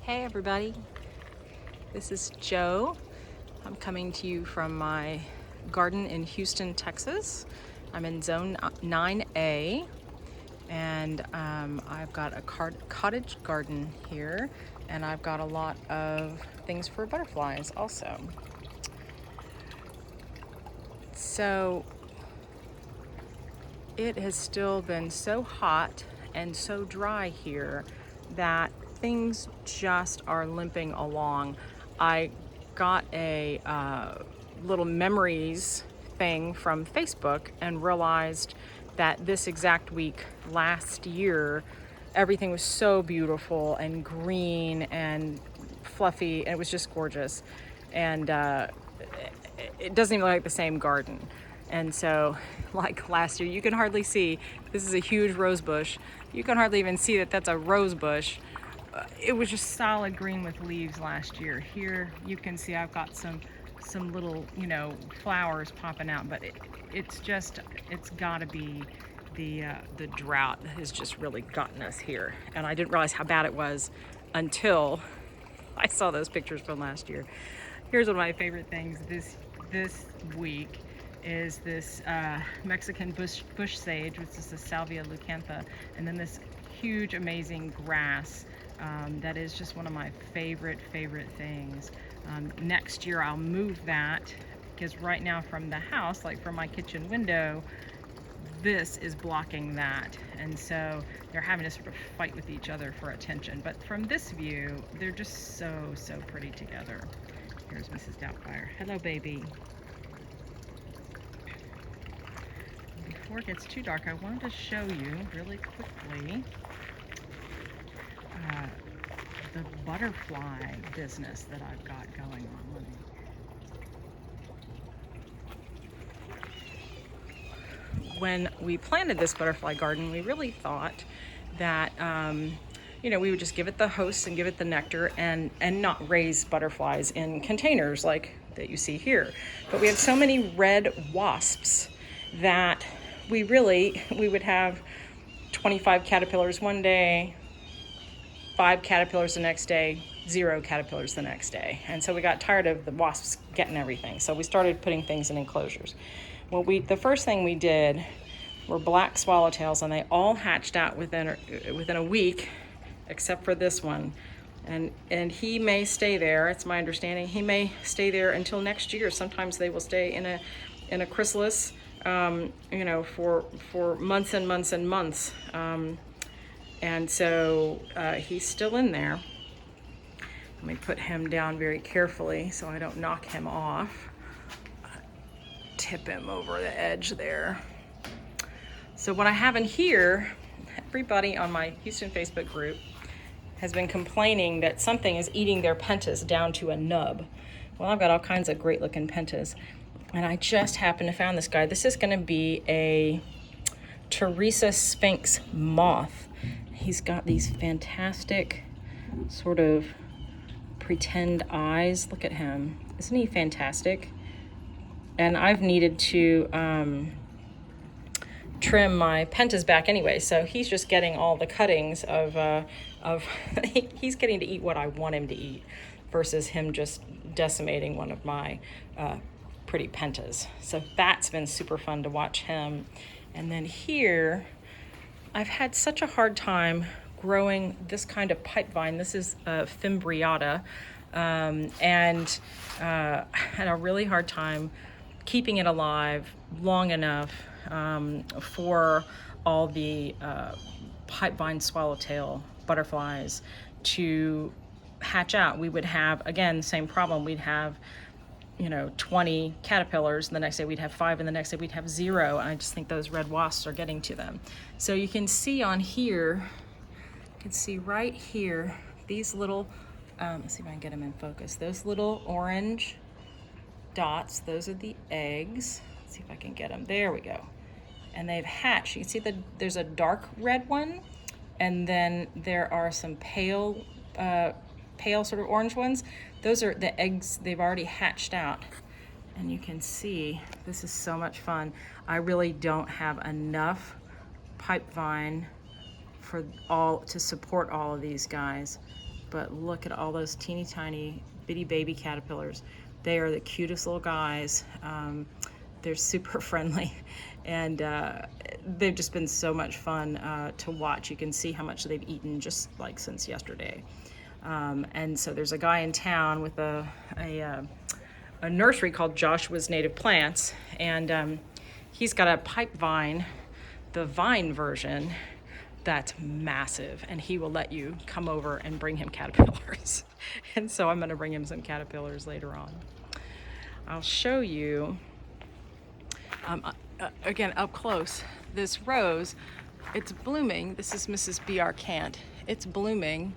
Hey everybody, this is Joe. I'm coming to you from my garden in Houston, Texas. I'm in zone 9A and I've got a cottage garden here, and I've got a lot of things for butterflies also. So it has still been so hot and so dry here that things just are limping along. I got a little memories thing from Facebook and realized that this exact week last year, everything was so beautiful and green and fluffy, and it was just gorgeous. And it doesn't even look like the same garden. And so, like last year, you can hardly see, this is a huge rose bush. You can hardly even see that that's a rose bush. It was just solid green with leaves last year. Here you can see I've got some little, flowers popping out, but it's gotta be the drought that has just really gotten us here. And I didn't realize how bad it was until I saw those pictures from last year. Here's one of my favorite things this week is this Mexican bush sage, which is the Salvia leucantha, and then this huge amazing grass that is just one of my favorite things. Next year I'll move that, because right now from the house, like from my kitchen window, this is blocking that, and so they're having to sort of fight with each other for attention. But from this view, they're just so pretty together. Here's Mrs. Doubtfire. Hello, baby. Before it gets too dark, I wanted to show you really quickly the butterfly business that I've got going on. When we planted this butterfly garden, we really thought that we would just give it the host and give it the nectar and not raise butterflies in containers like that you see here. But we have so many red wasps that we would have 25 caterpillars one day, 5 caterpillars the next day, 0 caterpillars the next day. And so we got tired of the wasps getting everything. So we started putting things in enclosures. Well, the first thing we did were black swallowtails, and they all hatched out within a week, except for this one. And he may stay there. It's my understanding he may stay there until next year. Sometimes they will stay in a chrysalis, for months and months and months. And so he's still in there. Let me put him down very carefully so I don't knock him off. Tip him over the edge there. So what I have in here, everybody on my Houston Facebook group has been complaining that something is eating their pentas down to a nub. Well, I've got all kinds of great looking pentas, and I just happened to find this guy. This is going to be a Teresa Sphinx moth. He's got these fantastic sort of pretend eyes. Look at him. Isn't he fantastic? And I've needed to trim my pentas back anyway, so he's just getting all the cuttings of he's getting to eat what I want him to eat versus him just decimating one of my pretty pentas. So that's been super fun to watch him. And then here, I've had such a hard time growing this kind of pipevine. This is fimbriata, and had a really hard time keeping it alive long enough for all the pipevine swallowtail butterflies to hatch out. We would have, again, the same problem. We'd have 20 caterpillars, and the next day we'd have 5, and the next day we'd have 0. And I just think those red wasps are getting to them. So you can see on here, you can see right here, these little, let's see if I can get them in focus. Those little orange dots, those are the eggs. Let's see if I can get them. There we go. And they've hatched. You can see there's a dark red one, and then there are some pale sort of orange ones. Those are the eggs. They've already hatched out, and you can see this is so much fun. I really don't have enough pipevine to support all of these guys. but look at all those teeny tiny bitty baby caterpillars. They are the cutest little guys. They're super friendly, and they've just been so much fun to watch. You can see how much they've eaten just like since yesterday. And so there's a guy in town with a nursery called Joshua's Native Plants, and he's got a pipevine, the vine version, that's massive, and he will let you come over and bring him caterpillars. And so I'm going to bring him some caterpillars later on. I'll show you again up close this rose. It's blooming. This is Mrs. B.R. Cant. It's blooming.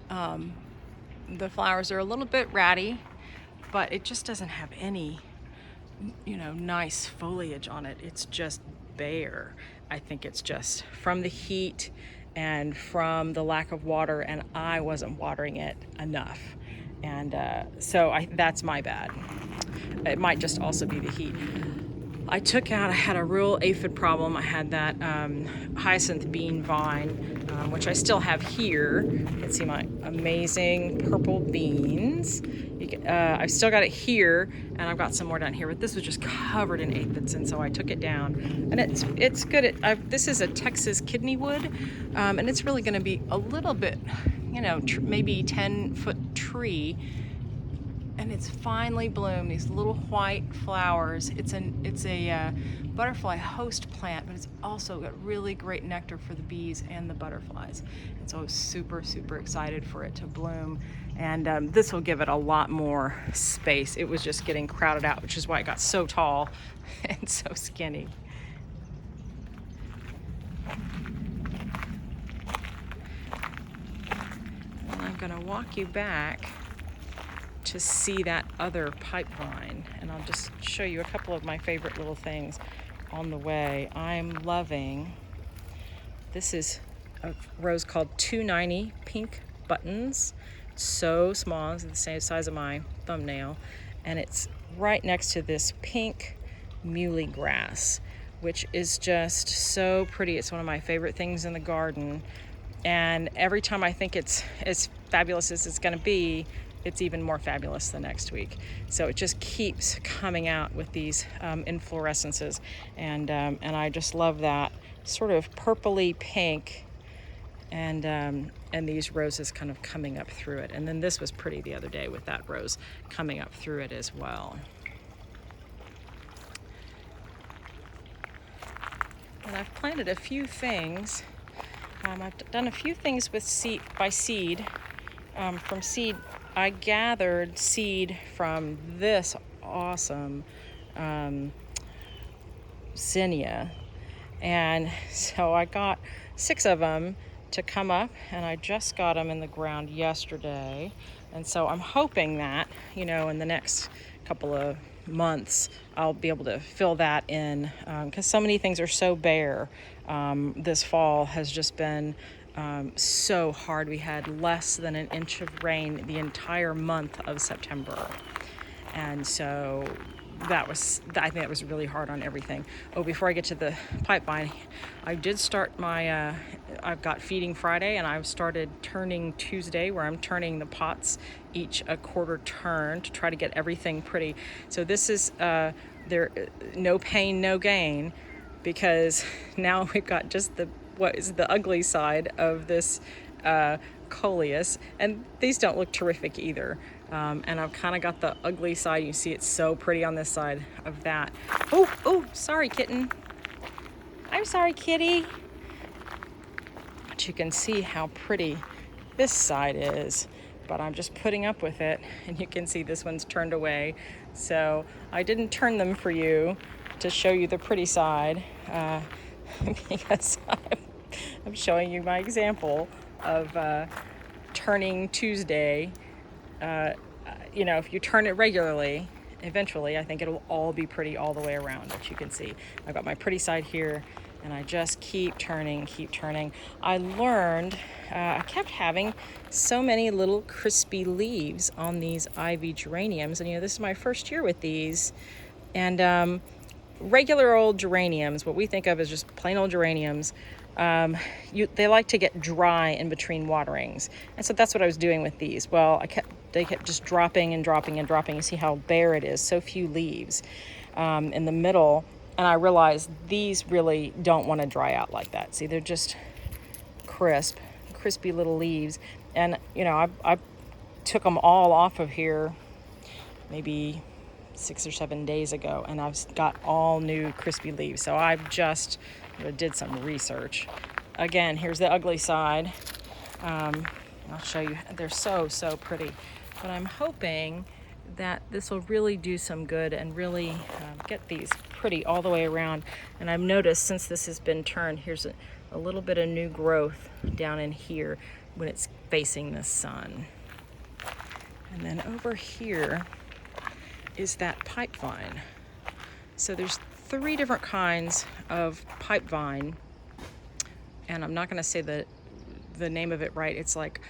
The flowers are a little bit ratty, but it just doesn't have any, nice foliage on it. It's just bare. I think it's just from the heat and from the lack of water, and I wasn't watering it enough. And so that's my bad. It might just also be the heat. I had a real aphid problem. I had that hyacinth bean vine, which I still have here. You can see my amazing purple beans. I've still got it here, and I've got some more down here, but this was just covered in aphids, and so I took it down. And it's good. This is a Texas kidney wood, and it's really going to be a little bit, maybe 10-foot tree. And it's finally bloomed, these little white flowers. It's a butterfly host plant, but it's also got really great nectar for the bees and the butterflies. And so I was super, super excited for it to bloom. And this will give it a lot more space. It was just getting crowded out, which is why it got so tall and so skinny. And I'm gonna walk you back to see that other pipevine, and I'll just show you a couple of my favorite little things on the way. I'm loving, this is a rose called 290 Pink Buttons. It's so small, it's the same size of my thumbnail, and it's right next to this pink muley grass, which is just so pretty. It's one of my favorite things in the garden, and every time I think it's as fabulous as it's going to be, it's even more fabulous the next week. So it just keeps coming out with these inflorescences, and I just love that sort of purpley pink, and these roses kind of coming up through it. And then this was pretty the other day with that rose coming up through it as well. And I've planted a few things. I've done a few things with seed. From seed, I gathered seed from this awesome zinnia, and so I got 6 of them to come up, and I just got them in the ground yesterday. And so I'm hoping that, in the next couple of months, I'll be able to fill that in, because so many things are so bare. This fall has just been so hard. We had less than an inch of rain the entire month of September, and so I think that was really hard on everything. Before I get to the pipevine, I did start I've got feeding Friday, and I've started turning Tuesday, where I'm turning the pots each a quarter turn to try to get everything pretty. So this is no pain, no gain, because now we've got just what is the ugly side of this coleus, and these don't look terrific either. And I've kind of got the ugly side. You see it's so pretty on this side of that. Oh, sorry, kitten. I'm sorry, kitty. But you can see how pretty this side is, but I'm just putting up with it, and you can see this one's turned away. So I didn't turn them for you to show you the pretty side, because I'm showing you my example of turning Tuesday. If you turn it regularly, eventually I think it'll all be pretty all the way around. But you can see I've got my pretty side here, and I just keep turning. I learned, I kept having so many little crispy leaves on these ivy geraniums, and this is my first year with these, and regular old geraniums, what we think of as just plain old geraniums, they like to get dry in between waterings. And so that's what I was doing with these. Well, they kept just dropping and dropping and dropping. You see how bare it is, so few leaves in the middle. And I realized these really don't want to dry out like that. See, they're just crispy little leaves. And, you know, I took them all off of here maybe 6 or 7 days ago, and I've got all new crispy leaves. So I've just did some research. Again, here's the ugly side. I'll show you. They're so pretty. But I'm hoping that this will really do some good and really get these pretty all the way around. And I've noticed since this has been turned, here's a little bit of new growth down in here when it's facing the sun. And then over here is that pipevine. So there's 3 different kinds of pipevine, and I'm not going to say the name of it right. It's like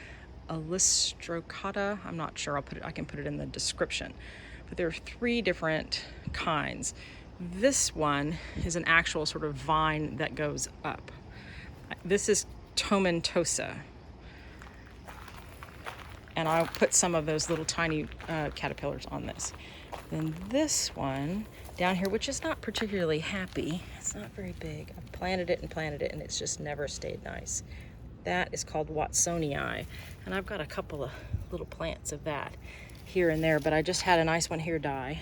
Aristolochia. I'm not sure. I can put it in the description. But there are 3 different kinds. This one is an actual sort of vine that goes up. This is tomentosa. And I'll put some of those little tiny caterpillars on this. Then this one down here, which is not particularly happy, it's not very big. I've planted it, and it's just never stayed nice. That is called watsonii, and I've got a couple of little plants of that here and there, but I just had a nice one here die,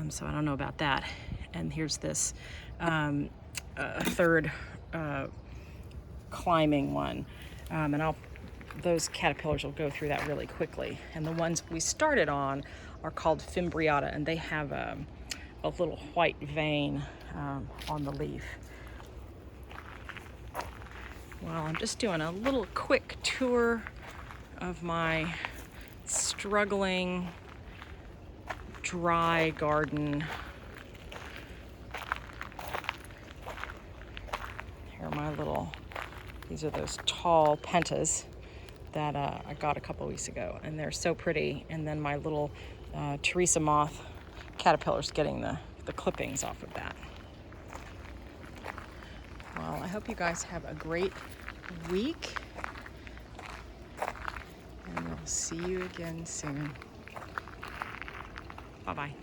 so I don't know about that. And here's this third climbing one, and those caterpillars will go through that really quickly. And the ones we started on are called fimbriata, and they have a little white vein on the leaf. Well, I'm just doing a little quick tour of my struggling dry garden. Here are these are those tall pentas that I got a couple weeks ago, and they're so pretty. And then my little Teresa moth caterpillar's getting the clippings off of that. Well, I hope you guys have a great week, and we'll see you again soon. Bye-bye.